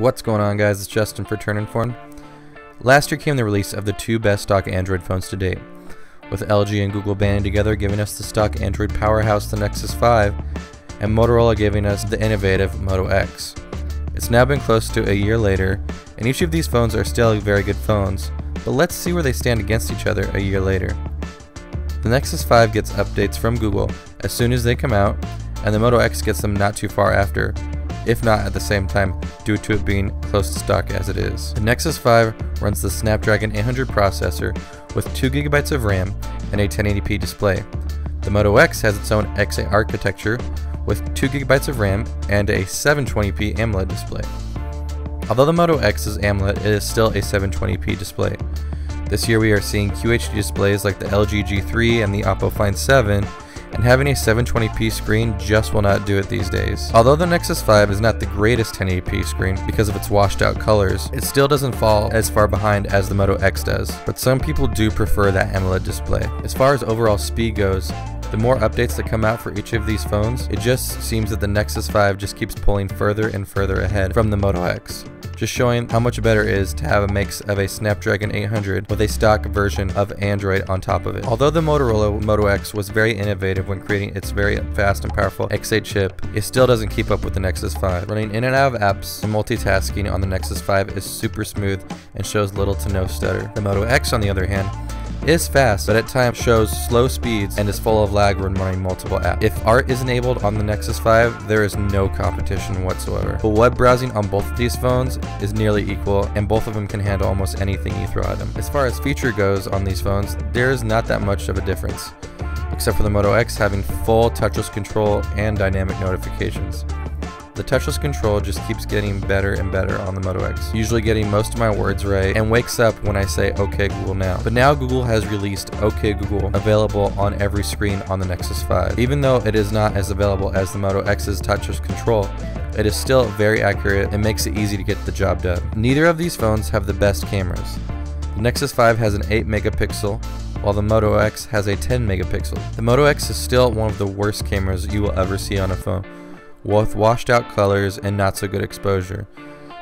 What's going on, guys? It's Justin for Turn Informed. Last year came the release of the two best stock Android phones to date, with LG and Google banding together giving us the stock Android powerhouse, the Nexus 5, and Motorola giving us the innovative Moto X. It's now been close to a year later, and each of these phones are still very good phones, but let's see where they stand against each other a year later. The Nexus 5 gets updates from Google as soon as they come out, and the Moto X gets them not too far after, if not at the same time, due to it being close to stock as it is. The Nexus 5 runs the Snapdragon 800 processor with 2GB of RAM and a 1080p display. The Moto X has its own X8 architecture with 2GB of RAM and a 720p AMOLED display. Although the Moto X is AMOLED, it is still a 720p display. This year we are seeing QHD displays like the LG G3 and the Oppo Find 7, and having a 720p screen just will not do it these days. Although the Nexus 5 is not the greatest 1080p screen because of its washed out colors, it still doesn't fall as far behind as the Moto X does, but some people do prefer that AMOLED display. As far as overall speed goes, the more updates that come out for each of these phones, it just seems that the Nexus 5 just keeps pulling further and further ahead from the Moto X, just showing how much better it is to have a mix of a Snapdragon 800 with a stock version of Android on top of it. Although the Motorola Moto X was very innovative when creating its very fast and powerful X8 chip, it still doesn't keep up with the Nexus 5. Running in and out of apps and multitasking on the Nexus 5 is super smooth and shows little to no stutter. The Moto X, on the other hand, is fast, but at times shows slow speeds and is full of lag when running multiple apps. If art is enabled on the Nexus 5, there is no competition whatsoever. But web browsing on both of these phones is nearly equal, and both of them can handle almost anything you throw at them. As far as feature goes on these phones, there is not that much of a difference, except for the Moto X having full touchless control and dynamic notifications. The touchless control just keeps getting better and better on the Moto X, usually getting most of my words right and wakes up when I say OK Google now. But now Google has released OK Google available on every screen on the Nexus 5. Even though it is not as available as the Moto X's touchless control, it is still very accurate and makes it easy to get the job done. Neither of these phones have the best cameras. The Nexus 5 has an 8 megapixel, while the Moto X has a 10 megapixel. The Moto X is still one of the worst cameras you will ever see on a phone, with washed out colors and not so good exposure.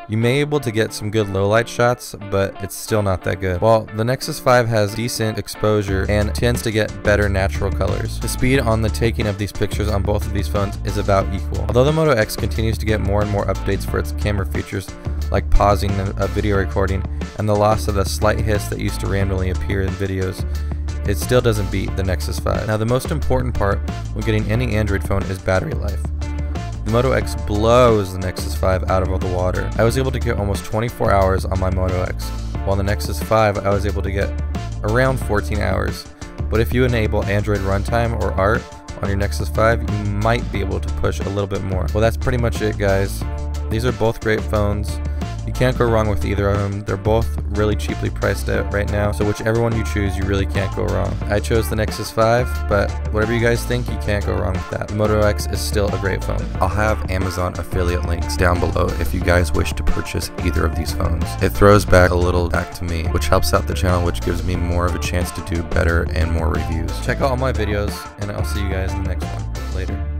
You may be able to get some good low light shots, but it's still not that good. While the Nexus 5 has decent exposure and tends to get better natural colors. The speed on the taking of these pictures on both of these phones is about equal. Although the Moto X continues to get more and more updates for its camera features, like pausing a video recording and the loss of the slight hiss that used to randomly appear in videos, it still doesn't beat the Nexus 5. Now, the most important part when getting any Android phone is battery life. The Moto X blows the Nexus 5 out of the water. I was able to get almost 24 hours on my Moto X, while the Nexus 5 I was able to get around 14 hours. But if you enable Android runtime or art on your Nexus 5, you might be able to push a little bit more. Well, that's pretty much it, guys. These are both great phones. You can't go wrong with either of them. They're both really cheaply priced out right now, so whichever one you choose, you really can't go wrong. I chose the Nexus 5, but whatever you guys think, you can't go wrong with that. The Moto X is still a great phone. I'll have Amazon affiliate links down below if you guys wish to purchase either of these phones. It throws back a little back to me, which helps out the channel, which gives me more of a chance to do better and more reviews. Check out all my videos, and I'll see you guys in the next one. Later.